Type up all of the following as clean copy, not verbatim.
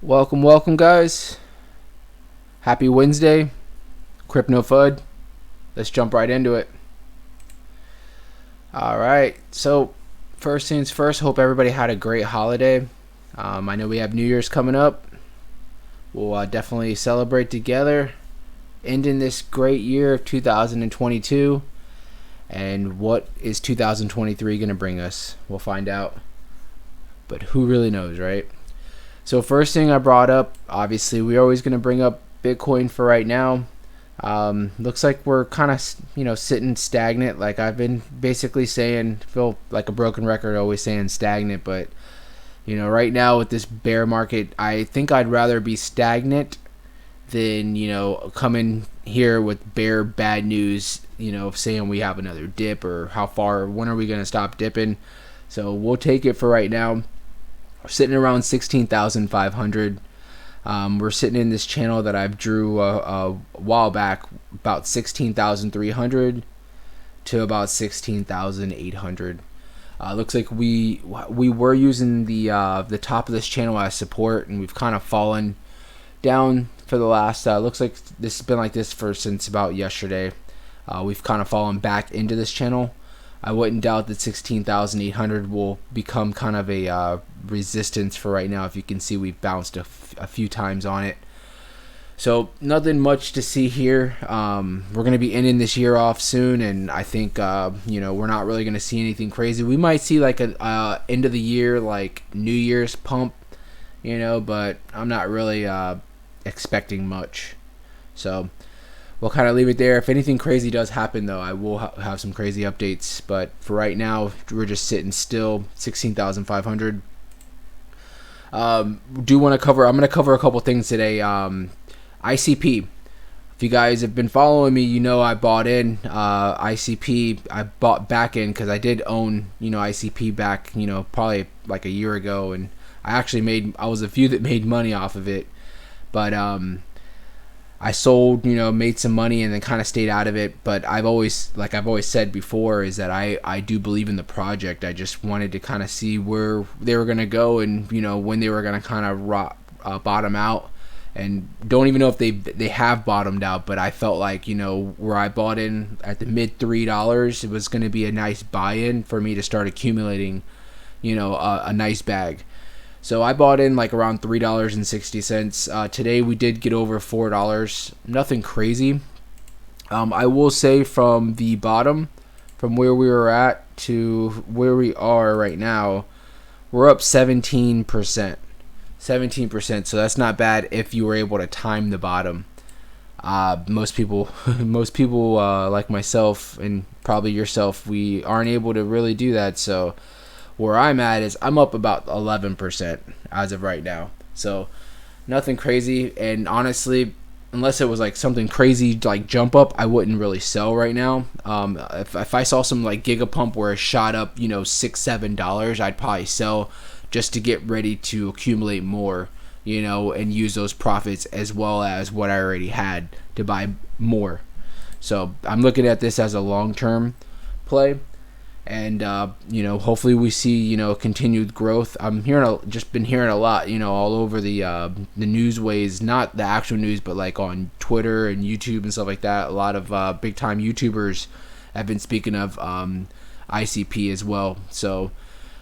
Welcome, guys. Happy Wednesday, Crypto FUD. Let's jump right into it. All right. So, first things first. Hope everybody had a great holiday. I know we have New Year's coming up. We'll definitely celebrate together, ending this great year of 2022. And what is 2023 going to bring us? We'll find out. But who really knows, right? So first thing I brought up, obviously we're always going to bring up Bitcoin for right now. Looks like we're kind of, sitting stagnant. Like I've been basically saying, feel like a broken record, always saying stagnant. But, right now with this bear market, I think I'd rather be stagnant than, come in here with bare bad news, saying we have another dip or when are we going to stop dipping. So we'll take it for right now. We're sitting around 16,500. We're sitting in this channel that I've drew a while back, about 16,300 to about 16,800. Looks like we were using the top of this channel as support, and we've kind of fallen down for the last. Looks like this has been like this since about yesterday. We've kind of fallen back into this channel. I wouldn't doubt that 16,800 will become kind of a resistance for right now. If you can see, we've bounced a few times on it. So nothing much to see here. We're going to be ending this year off soon, and I think we're not really going to see anything crazy. We might see like a end of the year, like New Year's pump, but I'm not really expecting much. So we'll kind of leave it there. If anything crazy does happen, though, I will have some crazy updates. But for right now, we're just sitting still, 16,500. I'm going to cover a couple things today. ICP. If you guys have been following me, I bought in ICP. I bought back in because I did own, ICP back, probably like a year ago. And I was a few that made money off of it. But I sold, made some money and then kind of stayed out of it. But I've always said before, is that I do believe in the project. I just wanted to kind of see where they were going to go and, when they were going to kind of bottom out. And don't even know if they have bottomed out, but I felt like, where I bought in at the mid $3, it was going to be a nice buy-in for me to start accumulating, a nice bag. So I bought in like around $3.60. Today we did get over $4. Nothing crazy. I will say from the bottom, from where we were at to where we are right now, we're up 17%. 17%. So that's not bad if you were able to time the bottom. Most people like myself and probably yourself, we aren't able to really do that. So where I'm at is I'm up about 11% as of right now. So nothing crazy. And honestly, unless it was like something crazy like jump up, I wouldn't really sell right now. If I saw some like gigapump where it shot up, $6-7, I'd probably sell just to get ready to accumulate more, and use those profits as well as what I already had to buy more. So I'm looking at this as a long-term play. And hopefully we see continued growth. I'm been hearing a lot, all over the newsways, not the actual news, but like on Twitter and YouTube and stuff like that. A lot of big time YouTubers have been speaking of ICP as well. So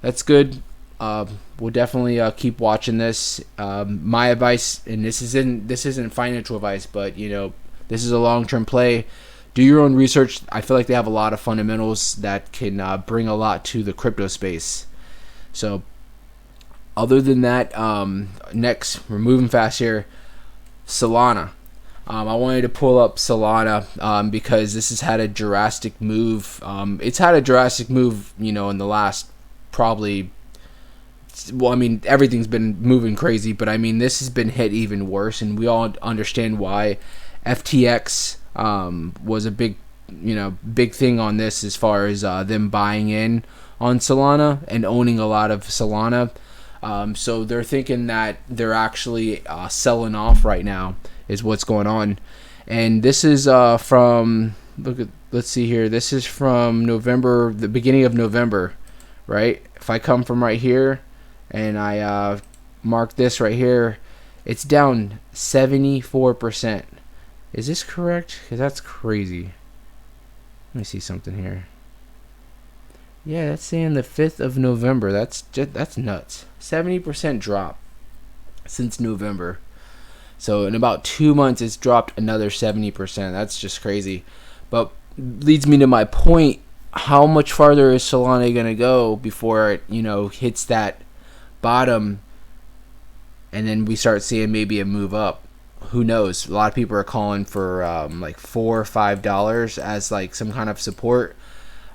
that's good. We'll definitely keep watching this. My advice, and this isn't financial advice, but this is a long-term play. Do your own research. I feel like they have a lot of fundamentals that can bring a lot to the crypto space. So other than that, next, we're moving fast here. Solana. I wanted to pull up Solana because this has had a drastic move. It's had a drastic move, in the last probably. Well, everything's been moving crazy, but this has been hit even worse, and we all understand why. FTX was a big thing on this as far as them buying in on Solana and owning a lot of Solana. So they're thinking that they're actually selling off right now is what's going on. And this is let's see here. This is from November, the beginning of November, right? If I come from right here and I mark this right here, It's down 74%. Is this correct? Because that's crazy. Let me see something here. Yeah, that's saying the 5th of November. That's nuts. 70% drop since November. So in about 2 months, it's dropped another 70%. That's just crazy. But leads me to my point. How much farther is Solana going to go before it, hits that bottom, and then we start seeing maybe a move up? Who knows? A lot of people are calling for like $4 or $5 as like some kind of support.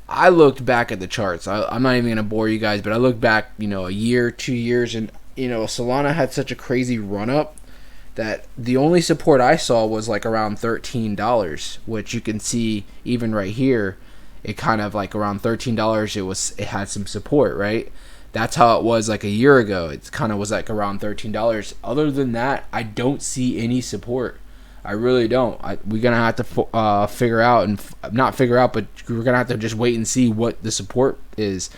I looked back at the charts. I'm not even going to bore you guys, but I looked back, a year, 2 years, and Solana had such a crazy run up that the only support I saw was like around $13, which you can see even right here. It kind of like around $13. It had some support, right? That's how it was like a year ago. It kind of was like around $13. Other than that, I don't see any support. I really don't. We're gonna have to figure out, and not figure out, but we're gonna have to just wait and see what the support is.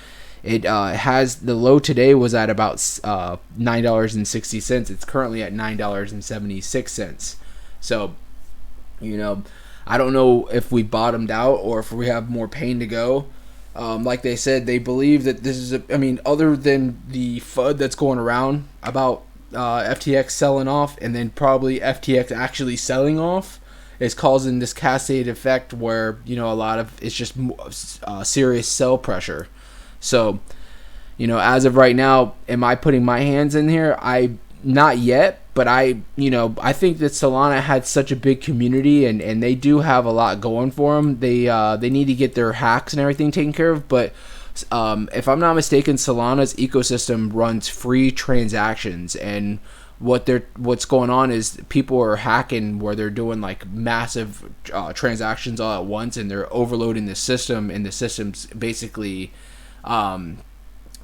It has, the low today was at about $9.60. It's currently at $9.76. So, I don't know if we bottomed out or if we have more pain to go. Like they said, they believe that this is other than the FUD that's going around about FTX selling off, and then probably FTX actually selling off, is causing this cascade effect where, a lot of it's just serious sell pressure. So, as of right now, am I putting my hands in here? Not yet, but I think that Solana had such a big community, and they do have a lot going for them. They need to get their hacks and everything taken care of, but if I'm not mistaken, Solana's ecosystem runs free transactions, and what's going on is people are hacking where they're doing like massive transactions all at once, and they're overloading the system, and the system's basically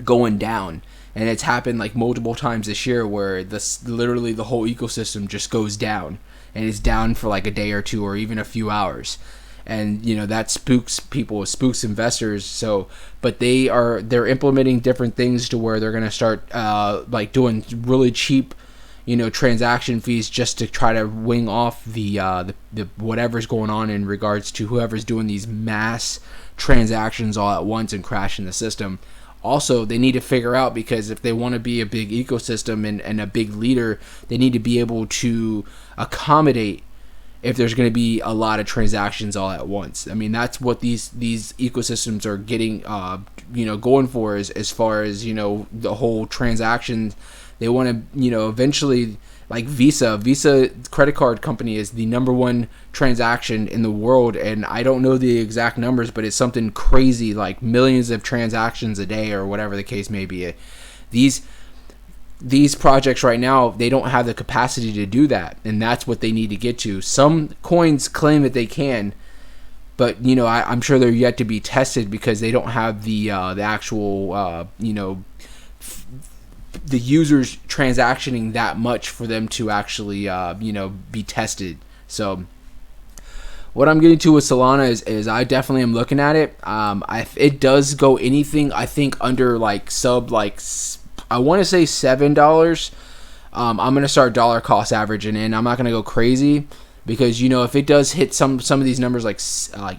going down. And it's happened like multiple times this year where literally the whole ecosystem just goes down, and it's down for like a day or two or even a few hours. And that spooks people, spooks investors. So, but they're implementing different things to where they're going to start like doing really cheap transaction fees just to try to wing off the whatever's going on in regards to whoever's doing these mass transactions all at once and crashing the system. Also, they need to figure out, because if they want to be a big ecosystem and a big leader, they need to be able to accommodate if there's going to be a lot of transactions all at once. That's what these ecosystems are getting, going for, as far as, the whole transaction. They want to, eventually, like Visa credit card company is the number one transaction in the world, and I don't know the exact numbers, but it's something crazy, like millions of transactions a day or whatever the case may be. These projects right now, they don't have the capacity to do that, and that's what they need to get to. Some coins claim that they can, but I'm sure they're yet to be tested, because they don't have the actual the users transactioning that much for them to actually be tested. So what I'm getting to with Solana is I definitely am looking at it. If it does go anything, I think under like I want to say $7, I'm going to start dollar cost averaging in. I'm not going to go crazy, because if it does hit some of these numbers like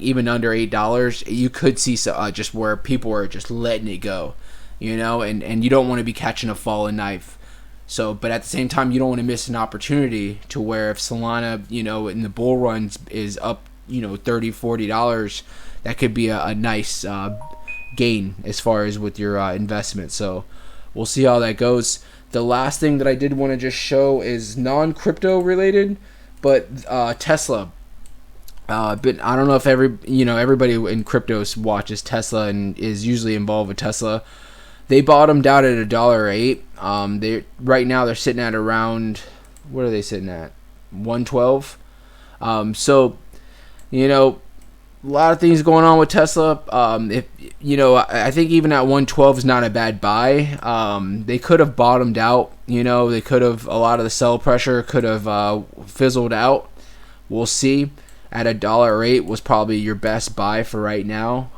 even under $8, you could see just where people are just letting it go, and you don't want to be catching a falling knife. So, but at the same time, you don't want to miss an opportunity to where if Solana, in the bull runs is up, $30, $40, that could be a nice gain as far as with your investment. So we'll see how that goes. The last thing that I did want to just show is non-crypto related, but Tesla. But I don't know if everybody in crypto watches Tesla and is usually involved with Tesla. They bottomed out at $1.08. They right now they're sitting at around, what are they sitting at? 112. So a lot of things going on with Tesla. I think even at 112 is not a bad buy. They could have bottomed out. They could have, a lot of the sell pressure could have fizzled out. We'll see. At $1.08 was probably your best buy for right now.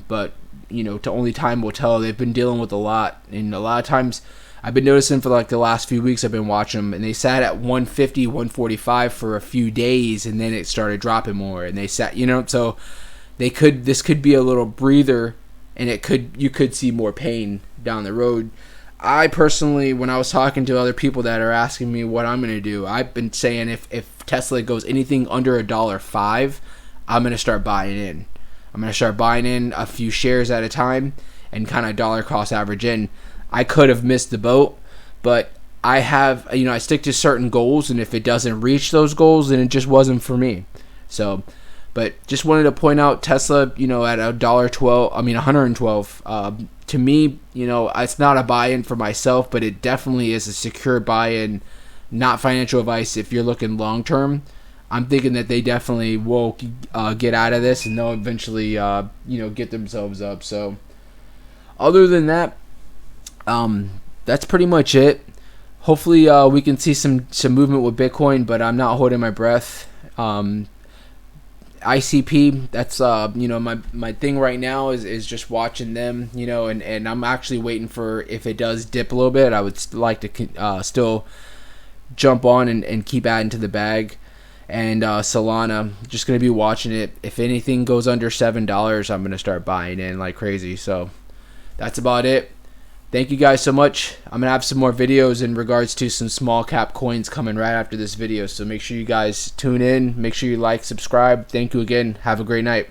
But to only time will tell. They've been dealing with a lot, and a lot of times I've been noticing for like the last few weeks I've been watching them, and they sat at 150, 145 for a few days, and then it started dropping more, and they sat, so this could be a little breather, and you could see more pain down the road. I personally, when I was talking to other people that are asking me what I'm going to do, I've been saying if Tesla goes anything under $1.05, I'm going to start buying in. I'm going to start buying in a few shares at a time and kind of dollar cost average in. I could have missed the boat, but I have, I stick to certain goals, and if it doesn't reach those goals, then it just wasn't for me. So, but just wanted to point out Tesla, at $112. To me, it's not a buy-in for myself, but it definitely is a secure buy-in, not financial advice if you're looking long-term. I'm thinking that they definitely will get out of this, and they'll eventually, get themselves up. So, other than that, that's pretty much it. Hopefully, we can see some movement with Bitcoin, but I'm not holding my breath. ICP, that's my thing right now is just watching them, and I'm actually waiting for, if it does dip a little bit, I would like to still jump on and keep adding to the bag. And Solana, just going to be watching it. If anything goes under $7, I'm going to start buying in like crazy. So that's about it. Thank you guys so much. I'm going to have some more videos in regards to some small cap coins coming right after this video. So make sure you guys tune in. Make sure you like, subscribe. Thank you again. Have a great night.